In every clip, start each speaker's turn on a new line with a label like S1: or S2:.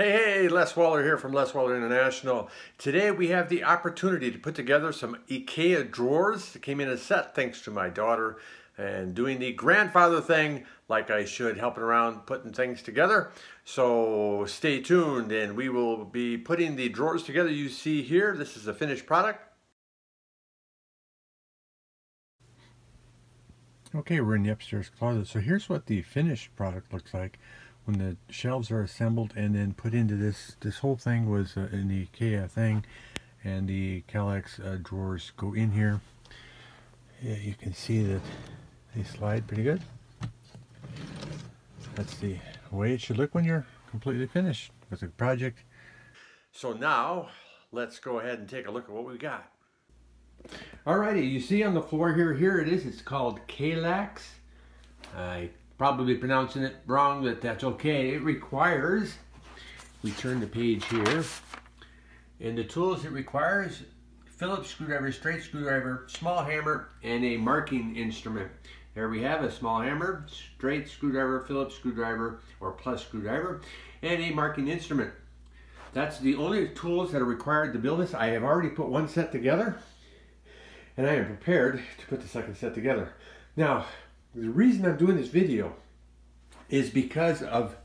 S1: Hey, Les Waller here from Les Waller International. Today we have the opportunity to put together some Ikea drawers that came in a set thanks to my daughter and doing the grandfather thing like I should, helping around putting things together. So stay tuned and we will be putting the drawers together you see here. This is the finished product. Okay, we're in the upstairs closet. So here's what the finished product looks like when the shelves are assembled and then put into this. This whole thing was an Ikea thing, and the Kallax drawers go in here. Yeah, you can see that they slide pretty good. That's the way it should look when you're completely finished with the project. So now let's go ahead and take a look at what we got. Alrighty, you see on the floor here it is. It's called Kallax. I probably pronouncing it wrong, but that's okay. It requires, we turn the page here, and the tools it requires: Phillips screwdriver, straight screwdriver, small hammer, and a marking instrument. There we have a small hammer, straight screwdriver, Phillips screwdriver, or plus screwdriver, and a marking instrument. That's the only tools that are required to build this. I have already put one set together, and I am prepared to put the second set together. Now, the reason I'm doing this video is because of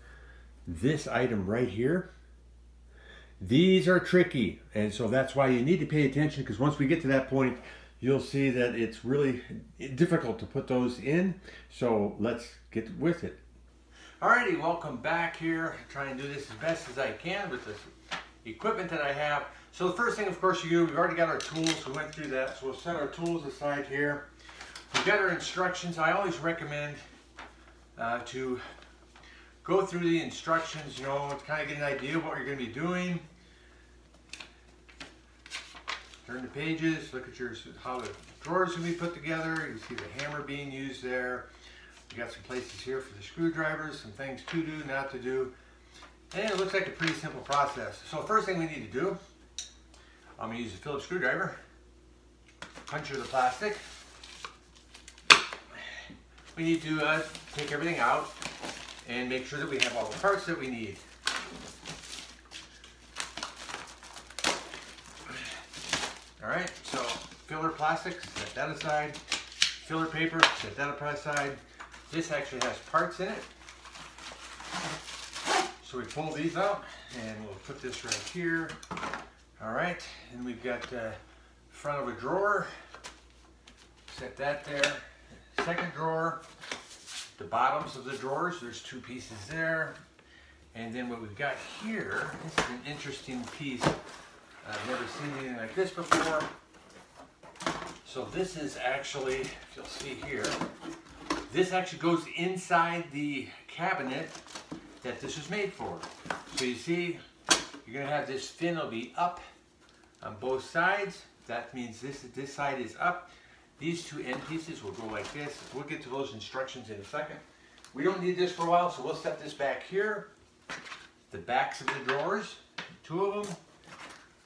S1: this item right here. These are tricky, and so that's why you need to pay attention, because once we get to that point, you'll see that it's really difficult to put those in. So let's get with it. Alrighty, welcome back here. Try and do this as best as I can with this equipment that I have. So the first thing, of course, we've already got our tools. We went through that, so we'll set our tools aside here. We've got our instructions. I always recommend to go through the instructions, to kind of get an idea of what you're going to be doing. Turn the pages, look at how the drawers can be put together. You see the hammer being used there. We got some places here for the screwdrivers, some things to do, not to do. And it looks like a pretty simple process. So the first thing we need to do, I'm going to use a Phillips screwdriver, puncture the plastic. We need to take everything out and make sure that we have all the parts that we need. Alright, so filler plastic, set that aside. Filler paper, set that aside. This actually has parts in it. So we pull these out and we'll put this right here. Alright, and we've got the front of a drawer. Set that there. Second drawer, the bottoms of the drawers, there's two pieces there. And then what we've got here, this is an interesting piece. I've never seen anything like this before. So this is actually, if you'll see here, this actually goes inside the cabinet that this was made for. So you see, you're going to have this fin will be up on both sides. That means this side is up. These two end pieces will go like this. We'll get to those instructions in a second. We don't need this for a while, so we'll set this back here. The backs of the drawers, two of them.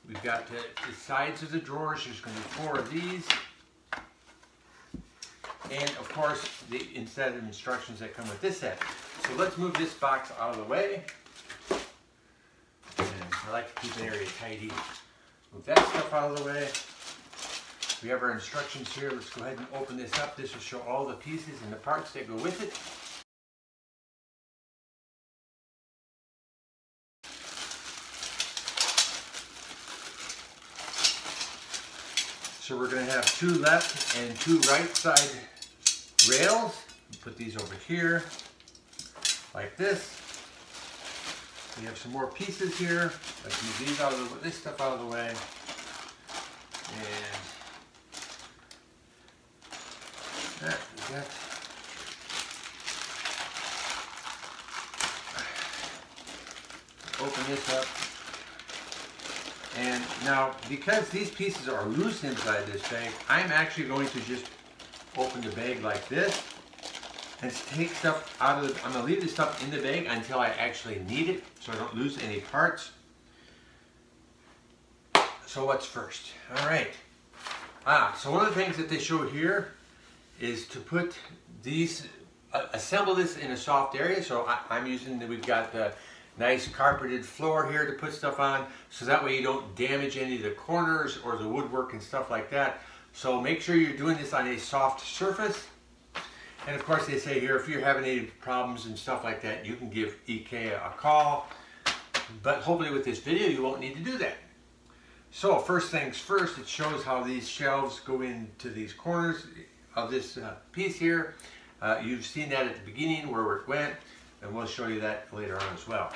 S1: We've got the sides of the drawers. There's going to be 4 of these. And of course, the set of instructions that come with this set. So let's move this box out of the way. And I like to keep an area tidy. Move that stuff out of the way. We have our instructions here. Let's go ahead and open this up. This will show all the pieces and the parts that go with it. So we're going to have 2 left and 2 right side rails. Put these over here like this. We have some more pieces here. Let's move these out of this stuff out of the way. And open this up. And now, because these pieces are loose inside this bag, I'm actually going to just open the bag like this and take stuff out of the, I'm going to leave this stuff in the bag until I actually need it, so I don't lose any parts. So what's first? All right. So one of the things that they show here is to put these, assemble this in a soft area. So I'm using, we've got nice carpeted floor here to put stuff on, so that way you don't damage any of the corners or the woodwork and stuff like that. So make sure you're doing this on a soft surface. And of course they say here, if you're having any problems and stuff like that, you can give Ikea a call. But hopefully with this video you won't need to do that. So first things first, it shows how these shelves go into these corners of this piece here. You've seen that at the beginning where it went, and we'll show you that later on as well.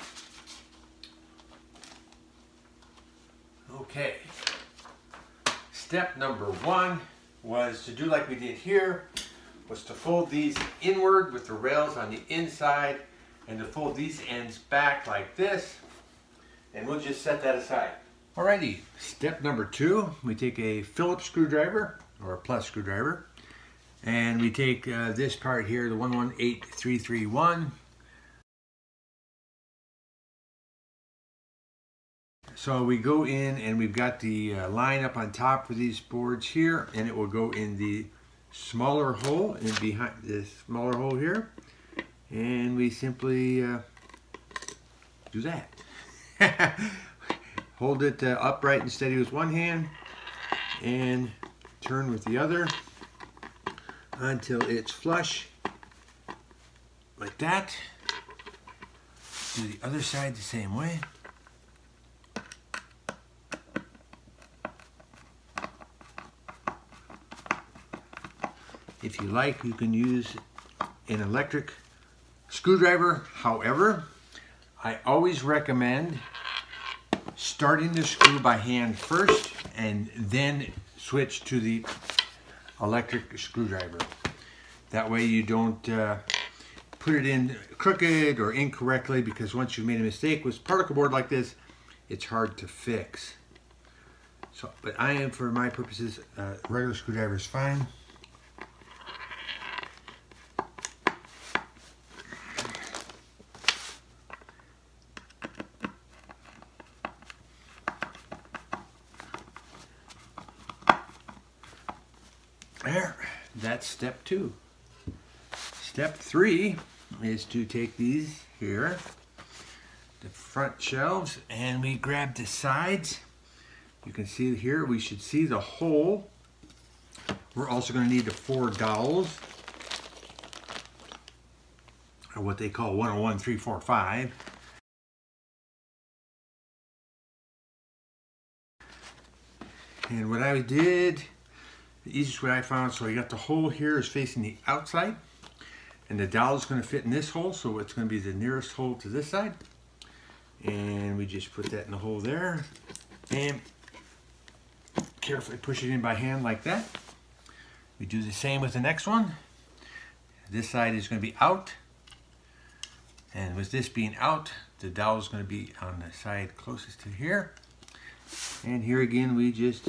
S1: Okay. Step number one was to do like we did here, was to fold these inward with the rails on the inside, and to fold these ends back like this, and we'll just set that aside. Alrighty, step number two, we take a Phillips screwdriver, or a plus screwdriver, and we take this part here, the 118331. So we go in and we've got the line up on top for these boards here, and it will go in the smaller hole, and behind this smaller hole here, and we simply do that. Hold it upright and steady with one hand, and turn with the other until it's flush, like that. Do the other side the same way. If you like, you can use an electric screwdriver. However, I always recommend starting the screw by hand first and then switch to the electric screwdriver. That way you don't put it in crooked or incorrectly, because once you've made a mistake with particle board like this, it's hard to fix. So, but I am, for my purposes, regular screwdriver is fine. There, that's step two. Step three is to take these here, the front shelves, and we grab the sides. You can see here, we should see the hole. We're also going to need the 4 dowels, or what they call 101, 3, 4, 5. And what I did, the easiest way I found, so you got the hole here is facing the outside, and the dowel is going to fit in this hole, so it's going to be the nearest hole to this side. And we just put that in the hole there, and carefully push it in by hand like that. We do the same with the next one. This side is going to be out, and with this being out, the dowel is going to be on the side closest to here. And here again, we just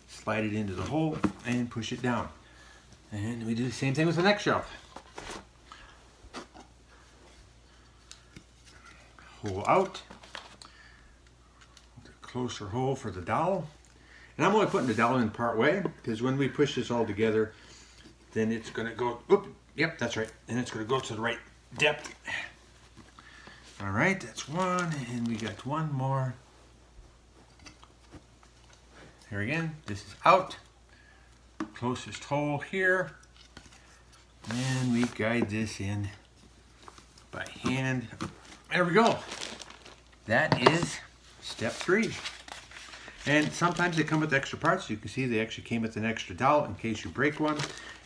S1: slide it into the hole and push it down. And we do the same thing with the next shelf. Hole out, the closer hole for the dowel. And I'm only putting the dowel in part way, because when we push this all together, then it's going to go, oop, yep, that's right, and it's going to go to the right depth. All right, that's one, and we got one more. Here again, this is out, closest hole here, and we guide this in by hand. There we go. That is step three. And sometimes they come with extra parts. You can see they actually came with an extra dowel. In case you break one,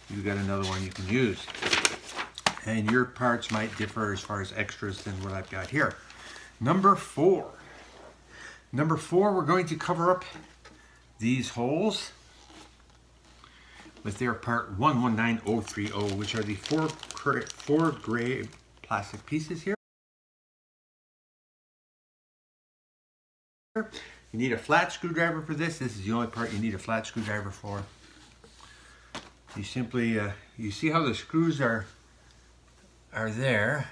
S1: you've got another one you can use. And your parts might differ as far as extras than what I've got here. Number four. Number four, we're going to cover up these holes with their part 119030, which are the four gray plastic pieces here. You need a flat screwdriver for this. This is the only part you need a flat screwdriver for. You simply, you see how the screws are there.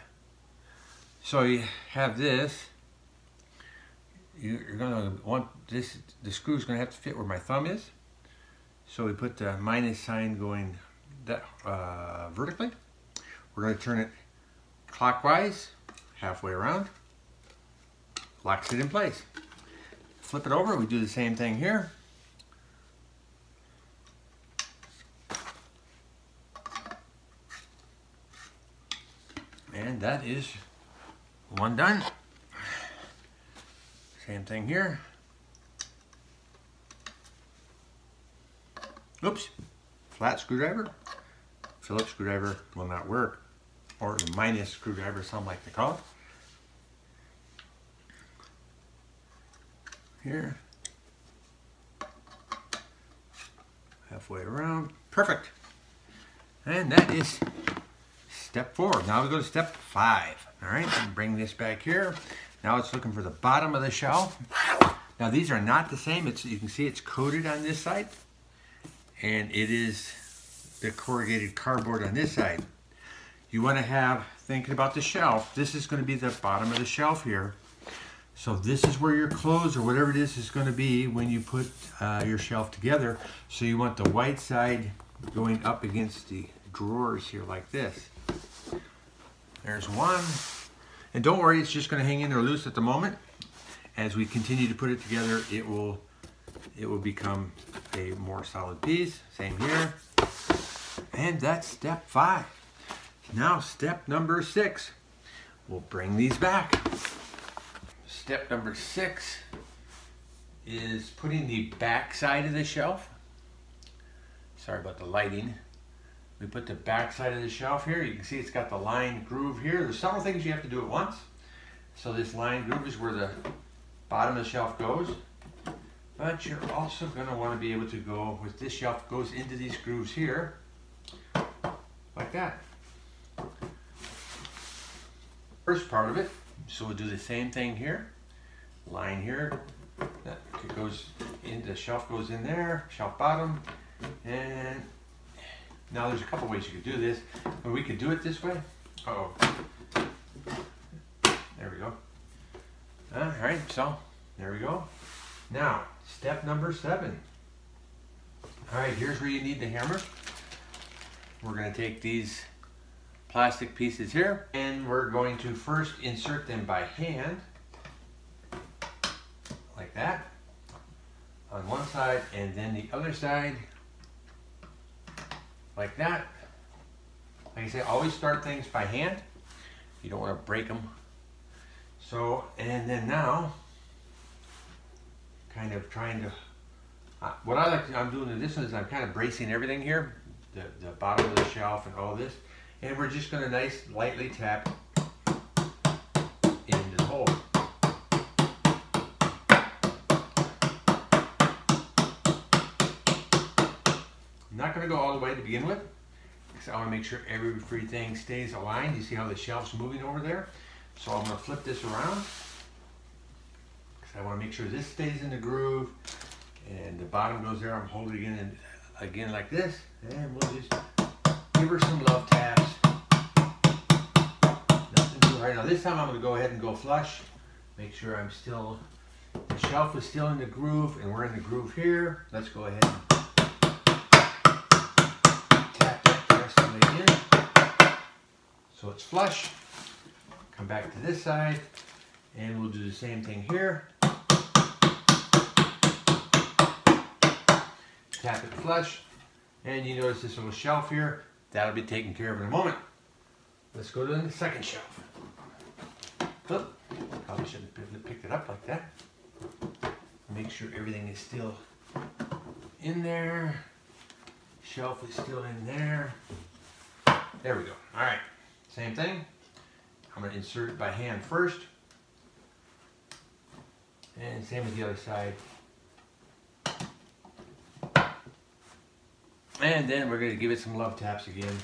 S1: So you have this. You're going to want this, the screw's going to have to fit where my thumb is. So we put the minus sign going that vertically. We're going to turn it clockwise, halfway around. locks it in place. Flip it over, we do the same thing here. And that is one done. Same thing here. Oops, flat screwdriver. Phillips screwdriver will not work, or the minus screwdriver, some like to call it. Here, halfway around, perfect. And that is step 4. Now we go to step 5. All right, bring this back here. Now it's looking for the bottom of the shelf. Now these are not the same. You can see it's coated on this side, and it is the corrugated cardboard on this side. You want to have, thinking about the shelf, this is going to be the bottom of the shelf here. So this is where your clothes or whatever it is going to be when you put your shelf together. So you want the white side going up against the drawers here like this. There's one. And don't worry, it's just going to hang in there loose at the moment. As we continue to put it together, it will become a more solid piece. Same here. And that's step 5. Now step number 6. We'll bring these back. Step number 6 is putting the back side of the shelf. Sorry about the lighting. We put the back side of the shelf here. You can see it's got the line groove here. There's several things you have to do at once. So this line groove is where the bottom of the shelf goes. But you're also going to want to be able to go, with this shelf goes into these grooves here, like that. First part of it, so we'll do the same thing here. Line here, that goes in, the shelf goes in there, shelf bottom, and now there's a couple ways you could do this. And we could do it this way. Uh-oh. There we go. All right, so there we go. Now, step number 7. All right, here's where you need the hammer. We're going to take these plastic pieces here, and we're going to first insert them by hand, like that, on one side, and then the other side, like that. Like I say, always start things by hand. You don't want to break them. So, and then now, kind of trying to, what I like to, I'm doing in this one is I'm kind of bracing everything here, the bottom of the shelf and all this, and we're just going to nice lightly tap into the hole. I'm not going to go all the way to begin with, because I want to make sure everything stays aligned. You see how the shelf's moving over there? So I'm going to flip this around, because I want to make sure this stays in the groove, and the bottom goes there. I'm holding it in again like this, and we'll just give her some love taps. Nothing too hard. Now this time I'm going to go ahead and go flush. Make sure I'm still, the shelf is still in the groove, and we're in the groove here. Let's go ahead and tap that the rest of the way in. So it's flush. Come back to this side, and we'll do the same thing here. Tap it flush, and you notice this little shelf here. That'll be taken care of in a moment. Let's go to the second shelf. Oh, probably shouldn't have picked it up like that. Make sure everything is still in there. Shelf is still in there. There we go. All right, same thing. I'm going to insert it by hand first, and same with the other side. And then we're going to give it some love taps again.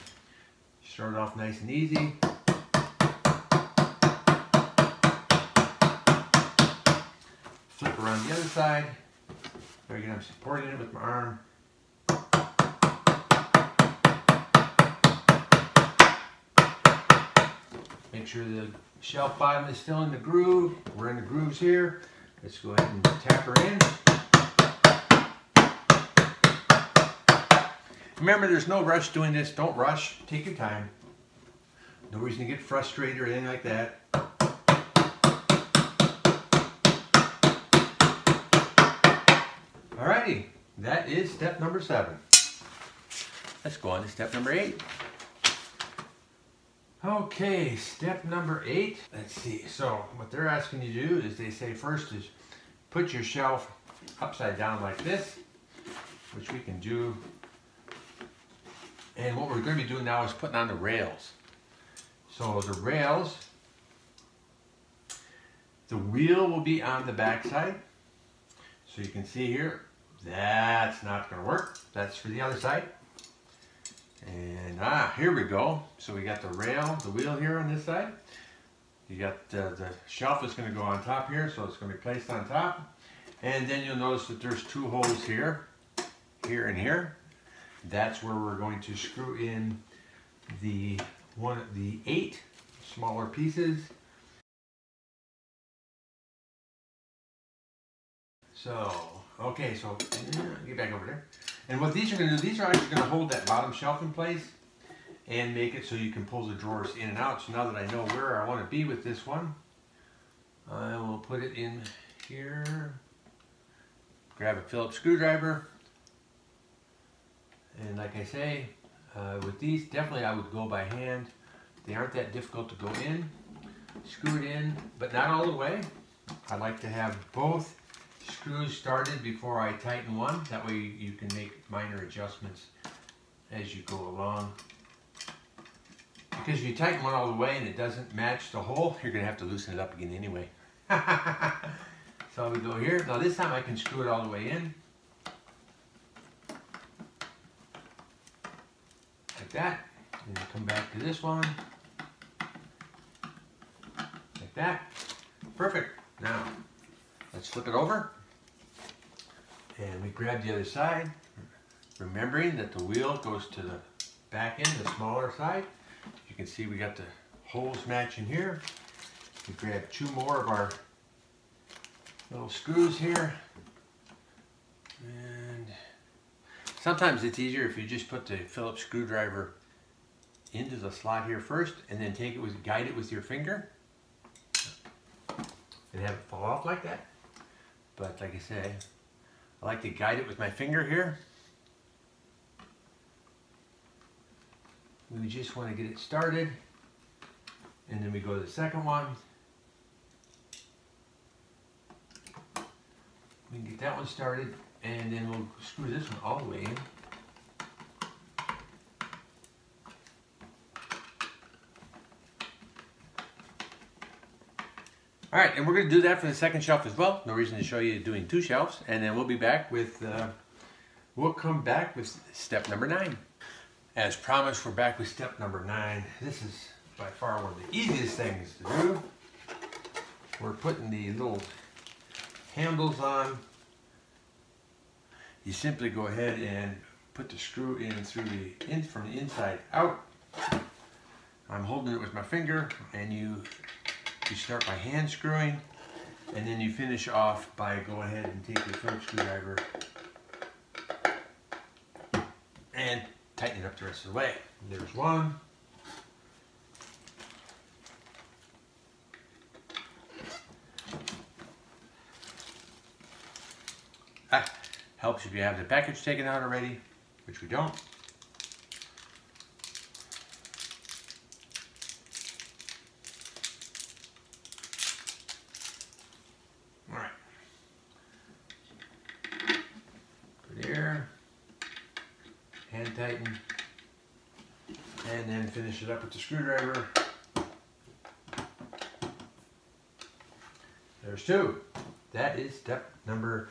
S1: Start off nice and easy. Flip around the other side. There again, I'm supporting it with my arm. Make sure the shelf bottom is still in the groove. We're in the grooves here. Let's go ahead and tap her in. Remember, there's no rush doing this. Don't rush. Take your time. No reason to get frustrated or anything like that. that is step number 7. Let's go on to step number 8. Okay, step number 8. Let's see. So what they're asking you to do is they say first is put your shelf upside down like this, which we can do. And what we're going to be doing now is putting on the rails. So the rails, the wheel will be on the back side. So you can see here, that's not going to work. That's for the other side. And here we go. So we got the rail, the wheel here on this side. You got the shelf is going to go on top here, so it's going to be placed on top. And then you'll notice that there's 2 holes here, here and here. That's where we're going to screw in the 8 smaller pieces. So, okay, so get back over there. And what these are going to do, these are actually going to hold that bottom shelf in place and make it so you can pull the drawers in and out. So now that I know where I want to be with this one, I will put it in here. Grab a Phillips screwdriver. And like I say, with these, definitely I would go by hand. They aren't that difficult to go in. Screw it in, but not all the way. I like to have both screws started before I tighten one. That way you can make minor adjustments as you go along. Because if you tighten one all the way and it doesn't match the hole, you're going to have to loosen it up again anyway. So we go here. Now this time I can screw it all the way in. Like that. And then come back to this one. Like that. Perfect. Now, let's flip it over. And we grab the other side, remembering that the wheel goes to the back end, the smaller side. You can see we got the holes matching here. We grab 2 more of our little screws here. And sometimes it's easier if you just put the Phillips screwdriver into the slot here first and then take it guide it with your finger and have it fall off like that. But like I say, I like to guide it with my finger here. We just want to get it started. And then we go to the second one. We can get that one started, and then we'll screw this one all the way in. All right, and we're going to do that for the second shelf as well. No reason to show you doing 2 shelves. And then we'll be back with, we'll come back with step number 9. As promised, we're back with step number 9. This is by far one of the easiest things to do. We're putting the little handles on. You simply go ahead and put the screw in through from the inside out. I'm holding it with my finger, and you start by hand screwing, and then you finish off by go ahead and take your Phillips screwdriver and tighten it up the rest of the way. There's one. Helps if you have the package taken out already, which we don't. All right. Put here, hand tighten, and then finish it up with the screwdriver. There's 2. That is step number,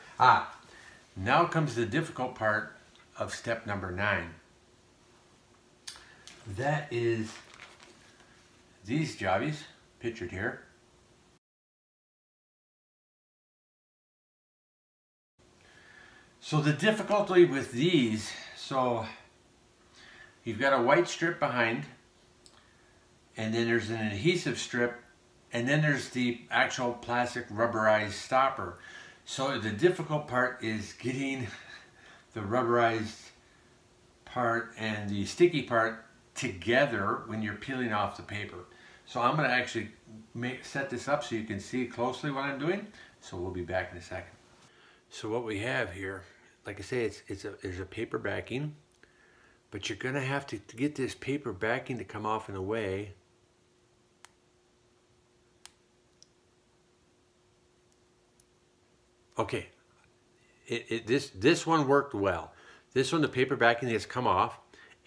S1: now comes the difficult part of step number 9. That is these jobbies, pictured here. So the difficulty with these, so you've got a white strip behind, and then there's an adhesive strip, and then there's the actual plastic rubberized stopper. So the difficult part is getting the rubberized part and the sticky part together when you're peeling off the paper. So I'm going to actually set this up so you can see closely what I'm doing. So we'll be back in a second. So what we have here, like I say, there's a paper backing, but you're gonna have to get this paper backing to come off in a way okay. This one worked well. This one, the paper backing has come off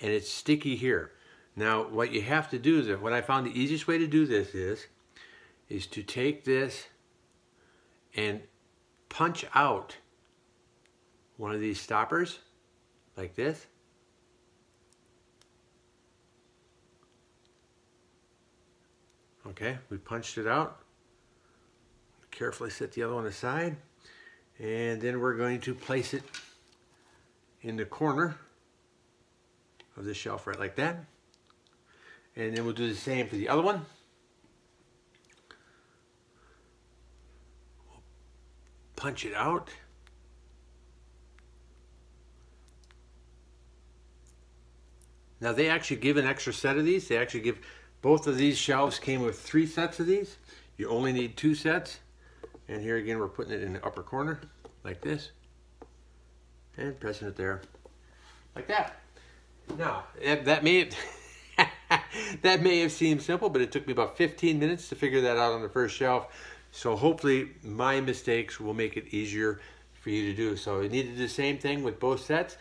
S1: and it's sticky here. Now what you have to do is, what I found the easiest way to do this is to take this and punch out one of these stoppers like this. Okay, we punched it out. Carefully set the other one aside. And then we're going to place it in the corner of the shelf right like that. And then we'll do the same for the other one. We'll punch it out. Now they actually give an extra set of these. They actually give, both of these shelves came with 3 sets of these. You only need 2 sets. And here again, we're putting it in the upper corner like this and pressing it there like that. Now, that may have seemed simple, but it took me about 15 minutes to figure that out on the first shelf. So hopefully my mistakes will make it easier for you to do. So you need to do the same thing with both sets.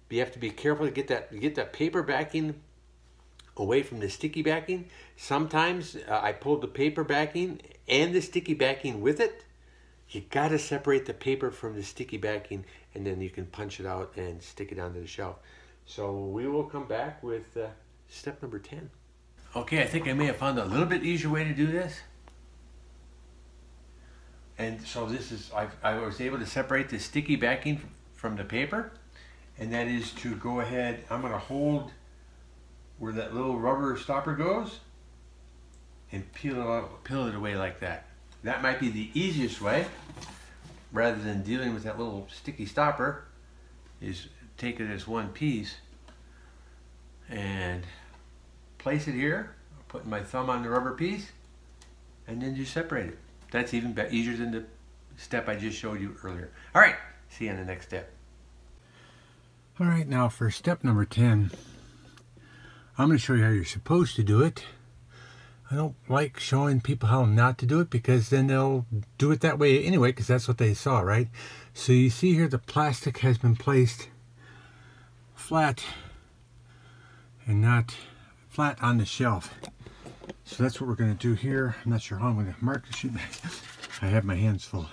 S1: But you have to be careful to get that paper backing away from the sticky backing. Sometimes I pulled the paper backing and the sticky backing with it. You got to separate the paper from the sticky backing, and then you can punch it out and stick it onto the shelf. So we will come back with step number 10. Okay, I think I may have found a little bit easier way to do this. And so this is, I was able to separate the sticky backing from the paper, and that is to go ahead, I'm going to hold where that little rubber stopper goes and peel it away like that. That might be the easiest way, rather than dealing with that little sticky stopper, is take it as one piece and place it here, putting my thumb on the rubber piece, and then just separate it. That's even easier than the step I just showed you earlier. All right, see you on the next step. All right, now for step number 10, I'm going to show you how you're supposed to do it. I don't like showing people how not to do it, because then they'll do it that way anyway, because that's what they saw, right? So you see here the plastic has been placed flat and not flat on the shelf. So that's what we're going to do here. I'm not sure how I'm going to mark this. I have my hands full.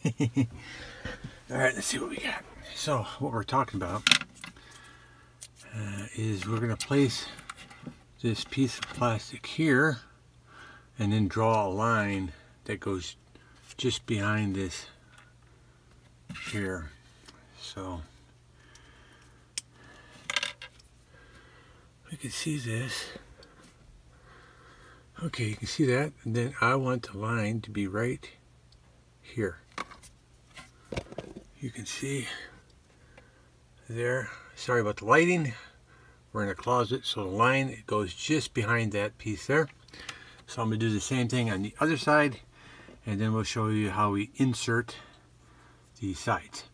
S1: All right, let's see what we got. So what we're talking about is we're going to place this piece of plastic here and then draw a line that goes just behind this here. So you can see this. Okay, you can see that, and then I want the line to be right here. You can see there. Sorry about the lighting. We're in a closet, so the line, it goes just behind that piece there. So I'm going to do the same thing on the other side, and then we'll show you how we insert the sides.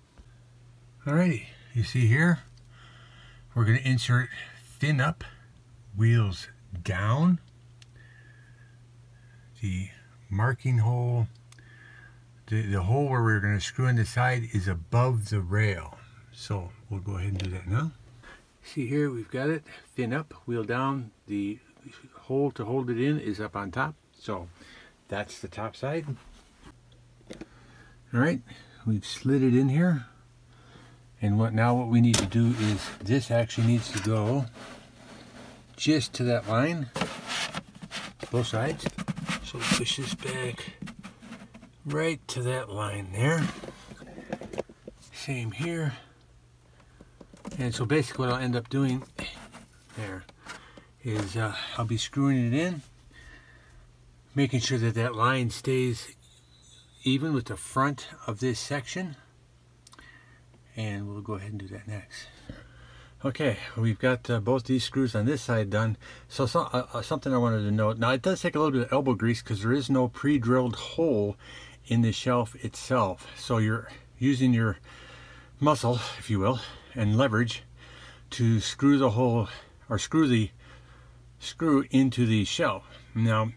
S1: Alrighty, you see here, we're going to insert fin up, wheels down. The marking hole, the hole where we're going to screw in the side is above the rail. So we'll go ahead and do that now. See here, we've got it, fin up, wheel down. The hole to hold it in is up on top. So that's the top side. All right, we've slid it in here. And what we need to do is, this actually needs to go just to that line, both sides. So push this back right to that line there. Same here. And so basically what I'll end up doing there is I'll be screwing it in, making sure that that line stays even with the front of this section. And we'll go ahead and do that next. Okay, we've got both these screws on this side done. So something I wanted to note. Now it does take a little bit of elbow grease because there is no pre-drilled hole in the shelf itself. So you're using your muscle, if you will, and leverage to screw the hole, or screw the screw into the shell. Now,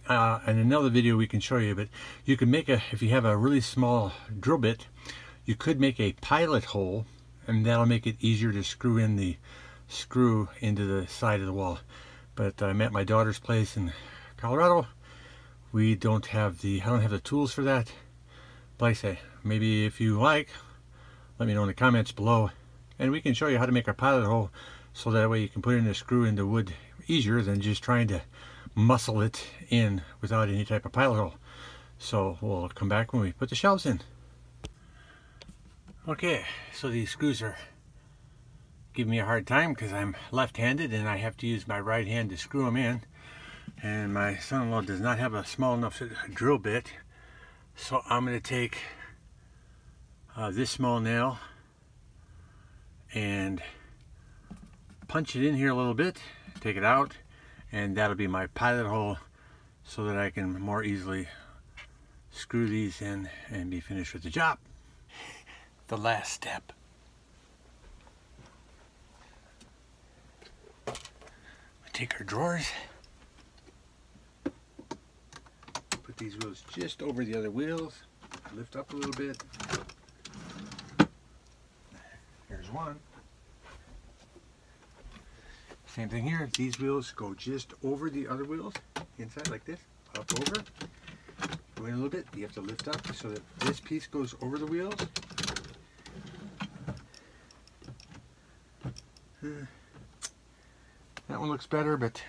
S1: in another video we can show you, but you can make a, if you have a really small drill bit, you could make a pilot hole, and that'll make it easier to screw in the screw into the side of the wall. But I'm at my daughter's place in Colorado. We don't have the, I don't have the tools for that. But like I say, maybe if you like, let me know in the comments below, and we can show you how to make a pilot hole, so that way you can put in a screw into wood easier than just trying to muscle it in without any type of pilot hole. So we'll come back when we put the shelves in. Okay, so these screws are giving me a hard time because I'm left-handed and I have to use my right hand to screw them in, and my son-in-law does not have a small enough drill bit, so I'm going to take this small nail and punch it in here a little bit, take it out, and that'll be my pilot hole, so that I can more easily screw these in and be finished with the job. The last step. Take our drawers, put these wheels just over the other wheels, lift up a little bit. There's one. Same thing here, these wheels go just over the other wheels, inside like this, up over. Go in a little bit, you have to lift up so that this piece goes over the wheels. That one looks better, but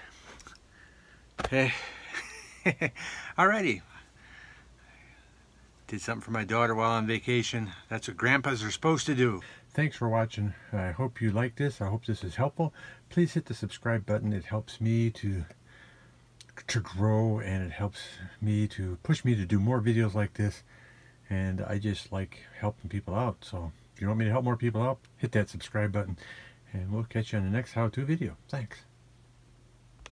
S1: hey. Alrighty. Did something for my daughter while on vacation. That's what grandpas are supposed to do. Thanks for watching. I hope you like this. I hope this is helpful. Please hit the subscribe button. It helps me to grow, and it helps me to push me to do more videos like this. And I just like helping people out. So if you want me to help more people out, hit that subscribe button. And we'll catch you on the next how-to video. Thanks.